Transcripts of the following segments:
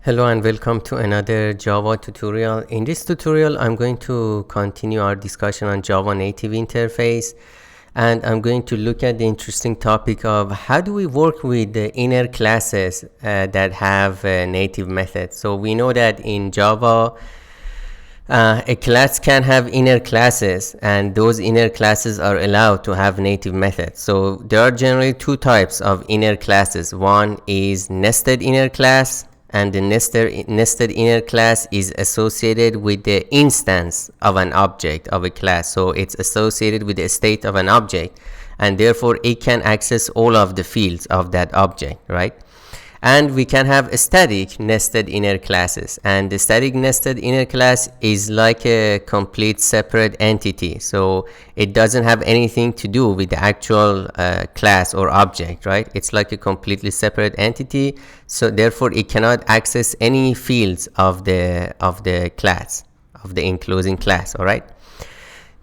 Hello and welcome to another Java tutorial. In this tutorial, I'm going to continue our discussion on Java native interface, and I'm going to look at the interesting topic of how do we work with the inner classes that have native methods. So we know that in Java, a class can have inner classes, and those inner classes are allowed to have native methods. So there are generally two types of inner classes. One is nested inner class, and the nested inner class is associated with the instance of an object of a class. So it's associated with the state of an object, and therefore it can access all of the fields of that object, right? And we can have a static nested inner classes, and the static nested inner class is like a complete separate entity. So it doesn't have anything to do with the actual class or object, right? It's like a completely separate entity. So therefore it cannot access any fields of the class, of the enclosing class. All right.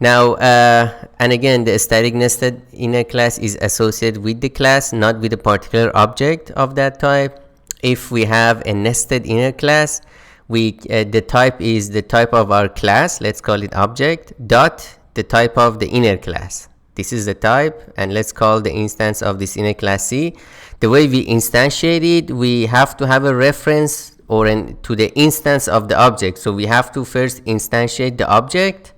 Now, and again, the static nested inner class is associated with the class, not with a particular object of that type. If we have a nested inner class, the type is the type of our class, let's call it object, dot the type of the inner class. This is the type, and let's call the instance of this inner class C. The way we instantiate it, we have to have a reference to the instance of the object. So we have to first instantiate the object.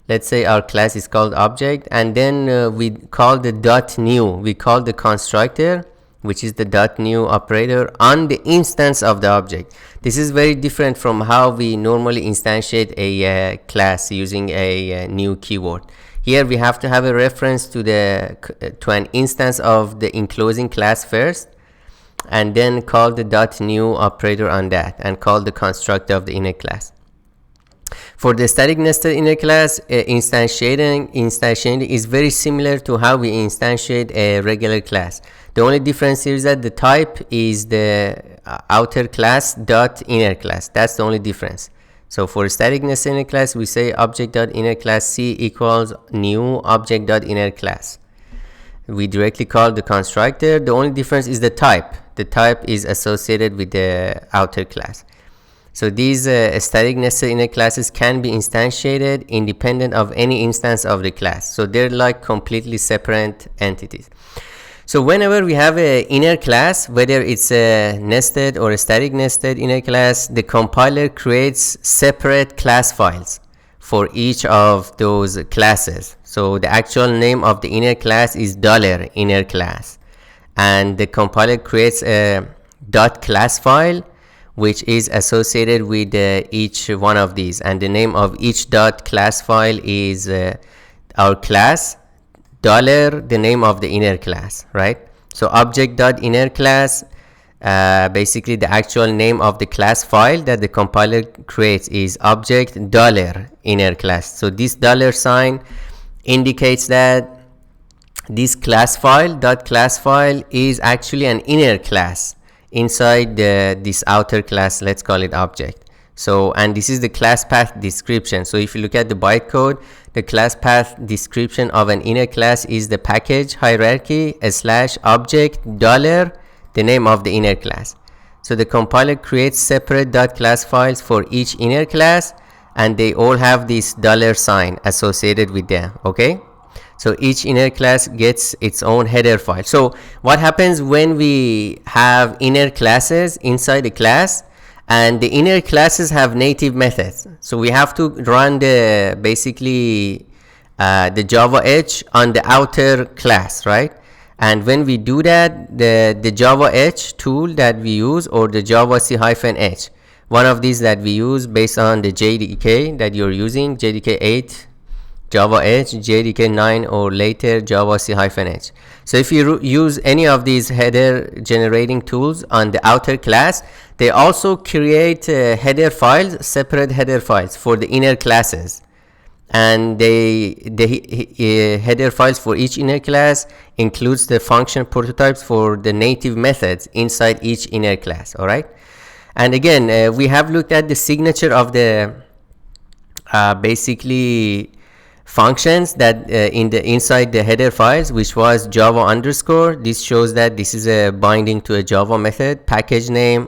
Let's say our class is called object, and then we call the dot new. We call the constructor, which is the dot new operator, on the instance of the object. This is very different from how we normally instantiate a class using a new keyword. Here we have to have a reference to an instance of the enclosing class first, and then call the dot new operator on that, and call the constructor of the inner class. For the static nested inner class, instantiating is very similar to how we instantiate a regular class. The only difference here is that the type is the outer class dot inner class. That's the only difference. So for static nested inner class, we say object dot inner class C equals new object dot inner class. We directly call the constructor. The only difference is the type. The type is associated with the outer class. So these static nested inner classes can be instantiated independent of any instance of the class. So they're like completely separate entities. So whenever we have an inner class, whether it's a nested or a static nested inner class, the compiler creates separate class files for each of those classes. So the actual name of the inner class is $inner class, and the compiler creates a .class file which is associated with each one of these, and the name of each .class file is our class, the name of the inner class, right? So object.inner class, basically the actual name of the class file that the compiler creates is object $inner class. So this $sign indicates that this class file, .class file, is actually an inner class inside this outer class. Let's call it object. So, and this is the class path description. So if you look at the byte code, the class path description of an inner class is the package hierarchy / object the name of the inner class. So the compiler creates separate .class files for each inner class, and they all have this $sign associated with them. Okay. So each inner class gets its own header file. So what happens when we have inner classes inside a class, and the inner classes have native methods? So we have to run the Java H on the outer class, right? And when we do that, the Java H tool that we use, or the Java C-H, one of these that we use based on the JDK that you're using, JDK 8, Java H, JDK 9, or later Java C-H. So if you use any of these header generating tools on the outer class, they also create header files, separate header files for the inner classes. And the header files for each inner class includes the function prototypes for the native methods inside each inner class. All right. And again, we have looked at the signature of the functions that inside the header files, which was Java_. This shows that this is a binding to a Java method, package name,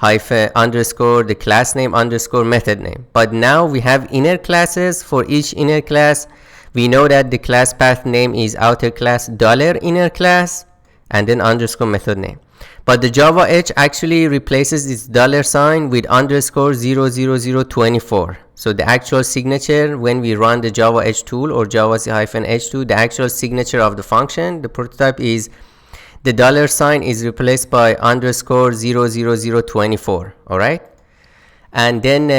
hyphen underscore the class name underscore method name. But now we have inner classes. For each inner class, we know that the class path name is outer class dollar inner class and then underscore method name. But the Java H actually replaces this dollar sign with underscore 00024. So the actual signature when we run the Java H tool or Java-H2, the actual signature of the function, the prototype is the dollar sign is replaced by underscore 00024. All right. And then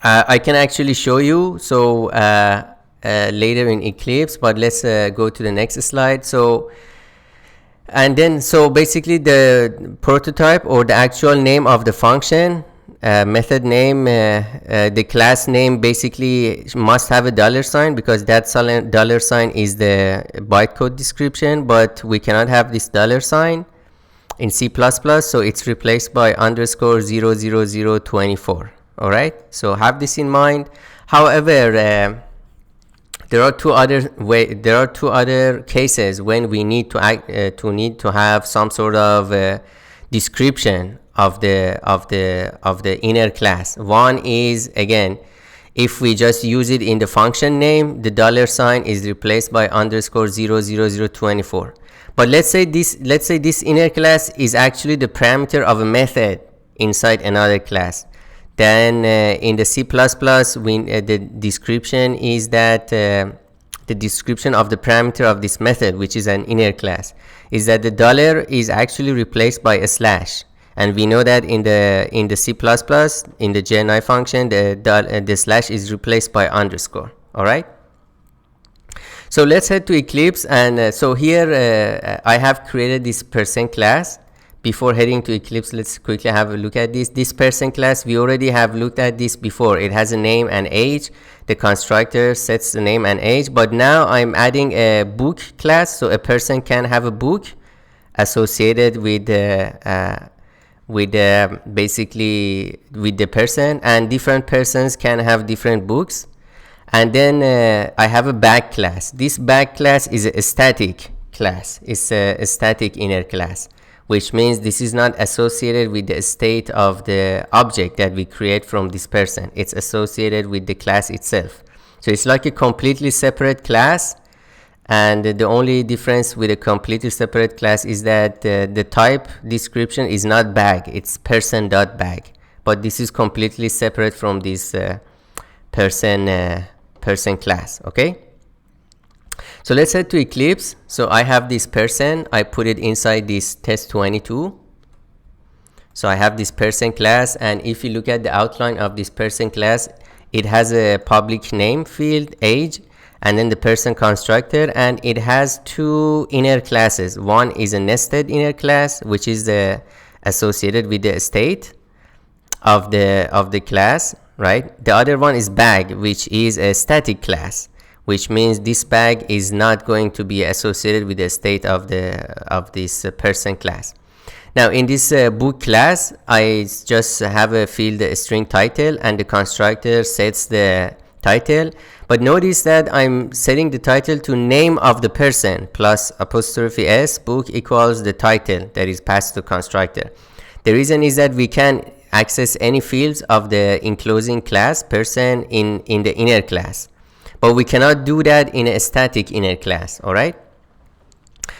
I can actually show you. So later in Eclipse, but let's go to the next slide. So basically the prototype or the actual name of the function, method name, the class name basically must have a dollar sign, because that dollar sign is the bytecode description, but we cannot have this dollar sign in C++, so it's replaced by underscore 00024. All right, so have this in mind. However, there are two other cases when we need to have some sort of description of the inner class. One is, again, if we just use it in the function name, the dollar sign is replaced by underscore 00024. But let's say this inner class is actually the parameter of a method inside another class. Then in the C++, the description is that the description of the parameter of this method, which is an inner class, is that the dollar is actually replaced by a slash. And we know that in the C++, in the JNI function, the slash is replaced by underscore. All right. So let's head to Eclipse, and so here I have created this person class. Before heading to Eclipse, let's quickly have a look at this person class. We already have looked at this before. It has a name and age. The constructor sets the name and age, but now I'm adding a book class, so a person can have a book associated with basically with the person, and different persons can have different books. And then I have a bag class. This bag class is a static class. It's a static inner class, which means this is not associated with the state of the object that we create from this person. It's associated with the class itself. So it's like a completely separate class, and the only difference with a completely separate class is that the type description is not bag, it's person.bag. But this is completely separate from this person class. Okay, so let's head to Eclipse. So I have this person, I put it inside this test22. So I have this person class, and if you look at the outline of this person class, it has a public name field, age, and then the person constructor, and it has two inner classes. One is a nested inner class, which is associated with the state of the class, right? The other one is bag, which is a static class, which means this bag is not going to be associated with the state of this person class. Now in this book class, I just have a field, a string title, and the constructor sets the title. But notice that I'm setting the title to name of the person plus apostrophe s, book equals the title that is passed to constructor. The reason is that we can access any fields of the enclosing class person in the inner class, but we cannot do that in a static inner class. All right.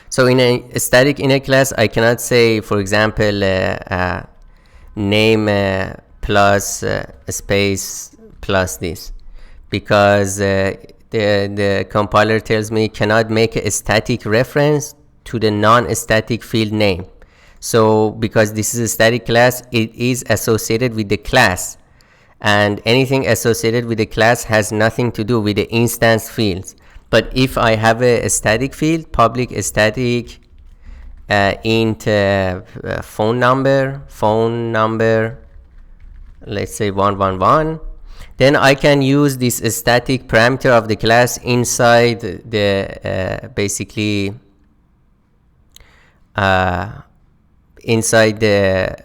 So in a static inner class, I cannot say, for example, name plus space plus this, because the compiler tells me cannot make a static reference to the non-static field name. So because this is a static class, it is associated with the class, and anything associated with the class has nothing to do with the instance fields. But if I have a static field, public static int phone number, let's say 111, then I can use this static parameter of the class inside the basically inside the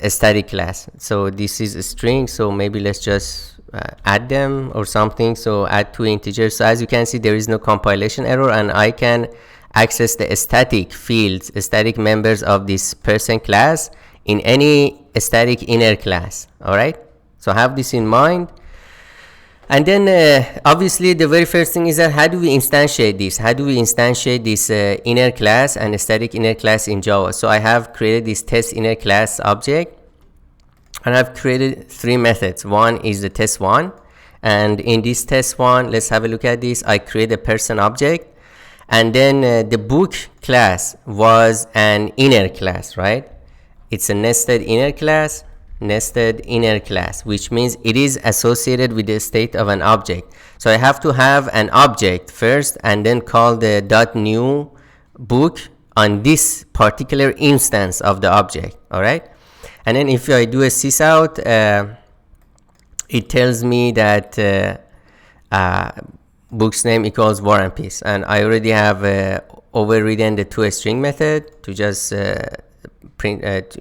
static class. So this is a string, so maybe let's just add them or something. So add two integers. So as you can see, there is no compilation error, and I can access the static fields, static members of this person class in any static inner class. All right, so have this in mind. And then obviously the very first thing is that how do we instantiate this? How do we instantiate this inner class and static inner class in Java? So I have created this test inner class object, and I've created 3 methods. One is the test1, and in this test1, let's have a look at this. I create a person object, and then the book class was an inner class, right? It's a nested inner class, which means it is associated with the state of an object. So I have to have an object first and then call the .new book on this particular instance of the object. All right, and then if I do a sysout, it tells me that book's name equals War and Peace, and I already have overridden the toString method to just to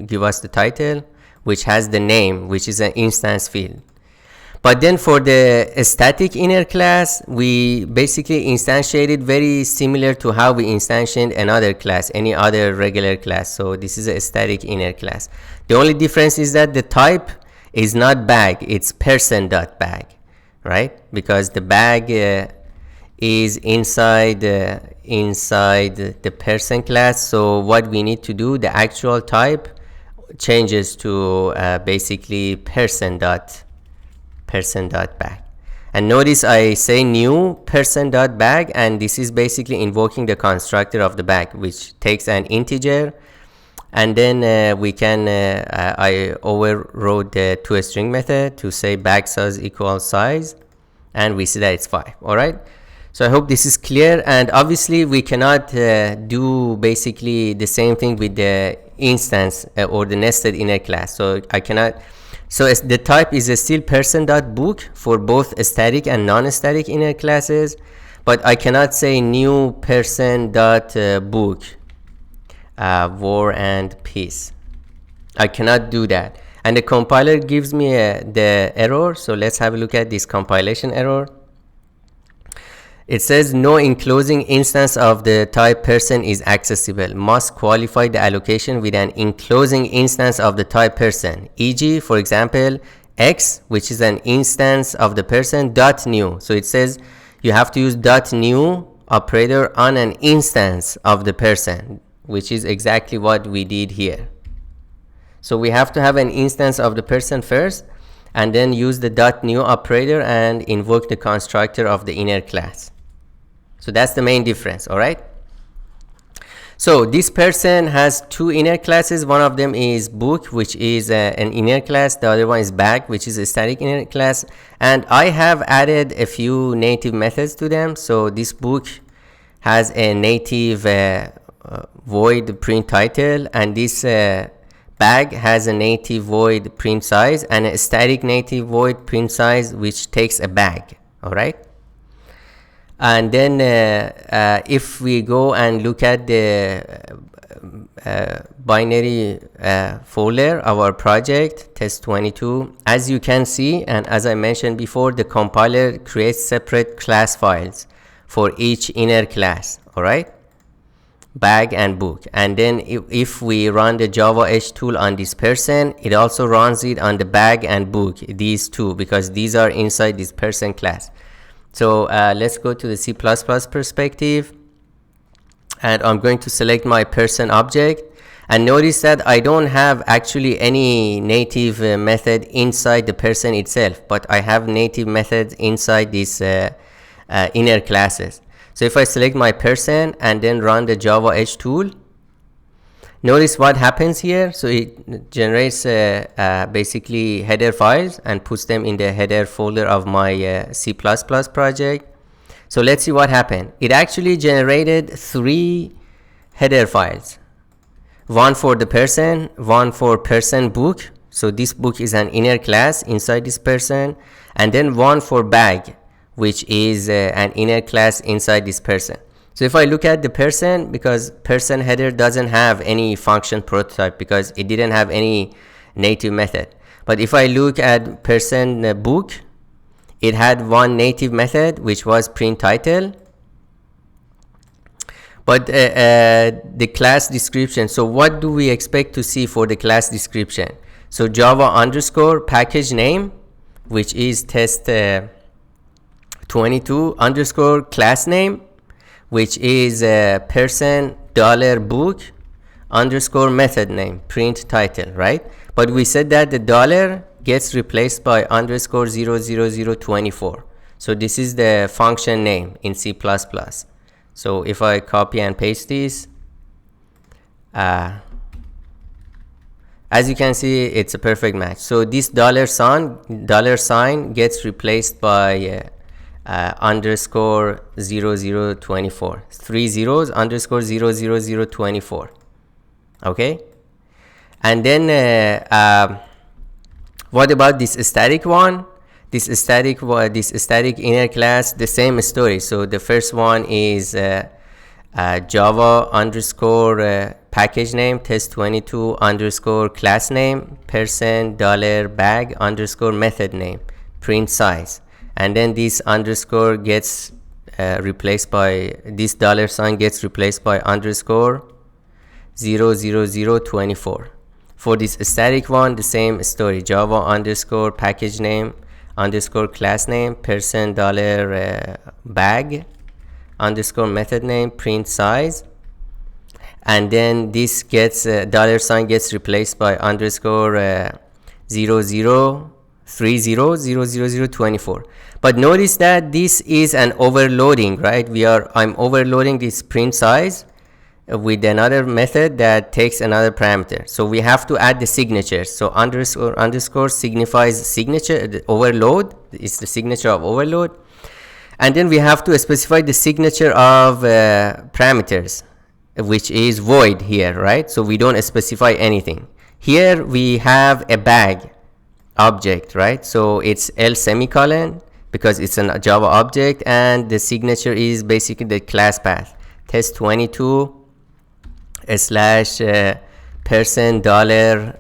give us the title, which has the name, which is an instance field. But then for the static inner class, we basically instantiated very similar to how we instantiate another class, any other regular class. So this is a static inner class. The only difference is that the type is not bag, it's person.bag, right? Because the bag is inside the person class. So what we need to do, the actual type changes to basically person.bag. And notice I say new person.bag, and this is basically invoking the constructor of the bag, which takes an integer, and then we can I overrode the toString method to say bag size equals size, and we see that it's 5. All right, so I hope this is clear. And obviously we cannot do basically the same thing with the instance or the nested inner class. So I cannot, so the type is still person.book for both static and non-static inner classes, but I cannot say new person.book War and Peace. I cannot do that, and the compiler gives me the error. So let's have a look at this compilation error. It says no enclosing instance of the type person is accessible. Must qualify the allocation with an enclosing instance of the type person. E.g., for example, x, which is an instance of the person, .new. So it says you have to use .new operator on an instance of the person, which is exactly what we did here. So we have to have an instance of the person first, and then use the .new operator and invoke the constructor of the inner class. So that's the main difference. All right, so this person has 2 inner classes. One of them is book, which is an inner class. The other one is bag, which is a static inner class, and I have added a few native methods to them. So this book has a native void print title, and this bag has a native void print size and a static native void print size, which takes a bag. All right, and then if we go and look at the binary folder of our project test22, as you can see, and as I mentioned before, the compiler creates separate class files for each inner class. All right, bag and book. And then if we run the Java H tool on this person, it also runs it on the bag and book, these two, because these are inside this person class. So let's go to the C++ perspective, and I'm going to select my person object, and notice that I don't have actually any native method inside the person itself, but I have native methods inside these inner classes. So if I select my person and then run the Java H tool, notice what happens here. So it generates basically header files and puts them in the header folder of my C++ project. So let's see what happened. It actually generated 3 header files. One for the person, one for person book. So this book is an inner class inside this person, and then one for bag, which is an inner class inside this person. So if I look at the person, because person header doesn't have any function prototype because it didn't have any native method. But if I look at person book, it had one native method, which was print title. But the class description, so what do we expect to see for the class description? So Java underscore package name, which is test 22 underscore class name, which is person $book underscore method name, print title, right? But we said that the dollar gets replaced by underscore 00024. So this is the function name in C++. So if I copy and paste this, as you can see, it's a perfect match. So this dollar sign gets replaced by underscore 0024, 3 zeros underscore 00024. Okay, and then what about this static one? This static inner class, the same story. So the first one is Java underscore package name test22 underscore class name person $bag underscore method name print size, and then this underscore gets replaced by this dollar sign gets replaced by underscore 00024. For this static one, the same story. Java underscore package name underscore class name person $bag underscore method name print size, and then this gets dollar sign gets replaced by underscore 00300024. But notice that this is an overloading, right? I'm overloading this print size with another method that takes another parameter. So we have to add the signature. So underscore signifies signature. The overload is the signature of overload, and then we have to specify the signature of parameters, which is void here, right? So we don't specify anything. Here we have a bag object, right? So it's L semicolon because it's a Java object, and the signature is basically the class path test22 slash person $bag.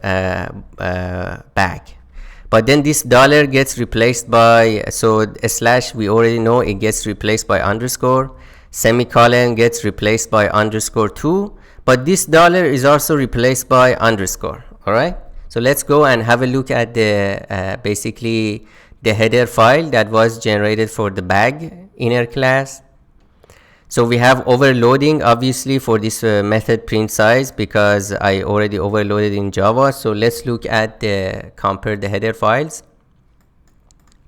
But then this dollar gets replaced by, so a slash we already know it gets replaced by underscore, semicolon gets replaced by underscore 2, but this dollar is also replaced by underscore. All right, so let's go and have a look at the basically the header file that was generated for the bag inner class. So we have overloading obviously for this method print size because I already overloaded in Java. So let's look at compare the header files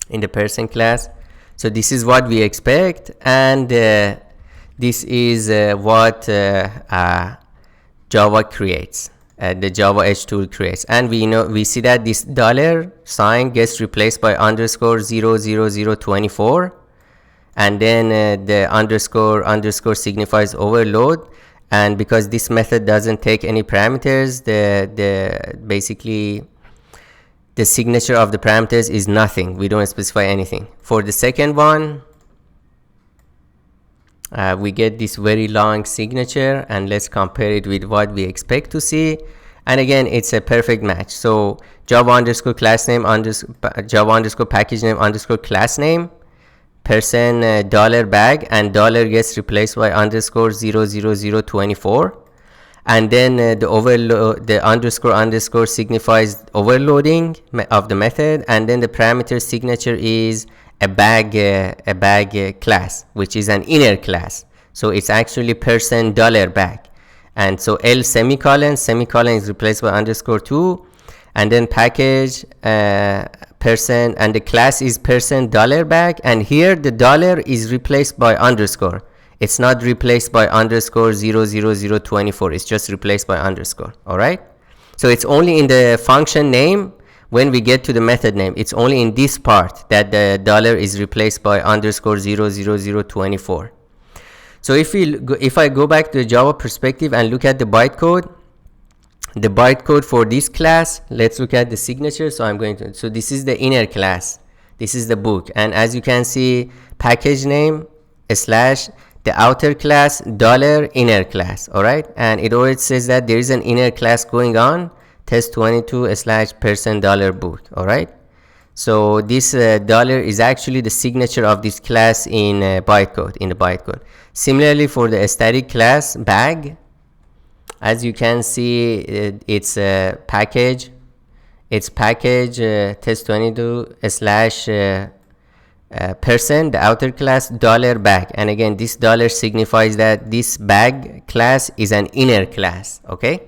in the person class. So this is what we expect, and this is what Java creates, the Java Edge tool creates, and we see that this dollar sign gets replaced by underscore 00024. And then the underscore signifies overload, and because this method doesn't take any parameters, basically the signature of the parameters is nothing. We don't specify anything. For the second one, we get this very long signature, and let's compare it with what we expect to see. And again, it's a perfect match. So Java underscore class name Java underscore package name underscore class name person $bag, and dollar gets replaced by underscore 00024, and then the underscore signifies overloading of the method, and then the parameter signature is a bag class, which is an inner class. So it's actually person $bag, and so L semicolon is replaced by underscore 2, and then package person, and the class is person $bag, and here the dollar is replaced by underscore. It's not replaced by underscore 00024. It's just replaced by underscore. All right, so it's only in the function name. When we get to the method name, it's only in this part that the dollar is replaced by underscore 00024. So if I go back to the Java perspective and look at the bytecode, for this class, let's look at the signature. So this is the inner class, this is the book, and as you can see, package name slash the outer class dollar inner class. All right, and it already says that there is an inner class going on, test22 slash person $book. All right, So this dollar is actually the signature of this class in bytecode, in the bytecode. Similarly, for the static class bag, as you can see, it's a package. It's package test22 slash person, the outer class dollar bag, and again this dollar signifies that this bag class is an inner class. Okay,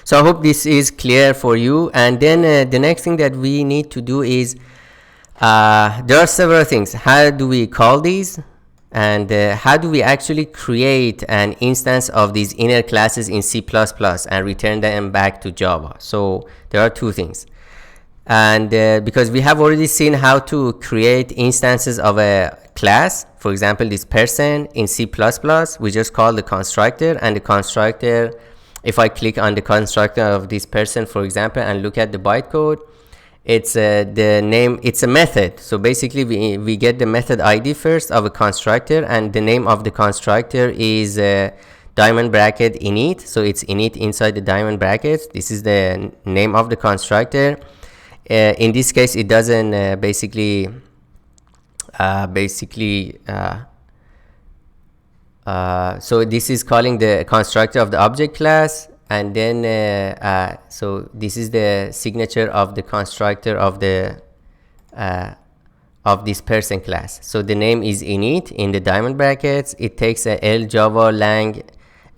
so I hope this is clear for you. And then the next thing that we need to do is there are several things. How do we call these, and how do we actually create an instance of these inner classes in C++ and return them back to Java? So there are two things. And because we have already seen how to create instances of a class, for example this person in C++, we just call the constructor, and the constructor, if I click on the constructor of this person, for example, and look at the bytecode, it's the name, it's a method. So basically we get the method ID first of a constructor, and the name of the constructor is diamond bracket init. So it's init inside the diamond brackets. This is the name of the constructor. In this case, it doesn't so this is calling the constructor of the object class, and then so this is the signature of the constructor of the of this person class. So the name is init in the diamond brackets. It takes a L Java lang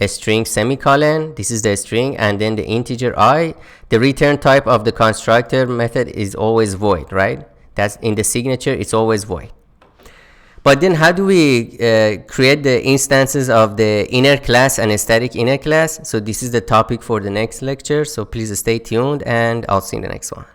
a string semicolon. This is the string, and then the integer I. The return type of the constructor method is always void, right? That's in the signature, it's always void. But then how do we create the instances of the inner class and a static inner class? So this is the topic for the next lecture, so please stay tuned, and I'll see you in the next one.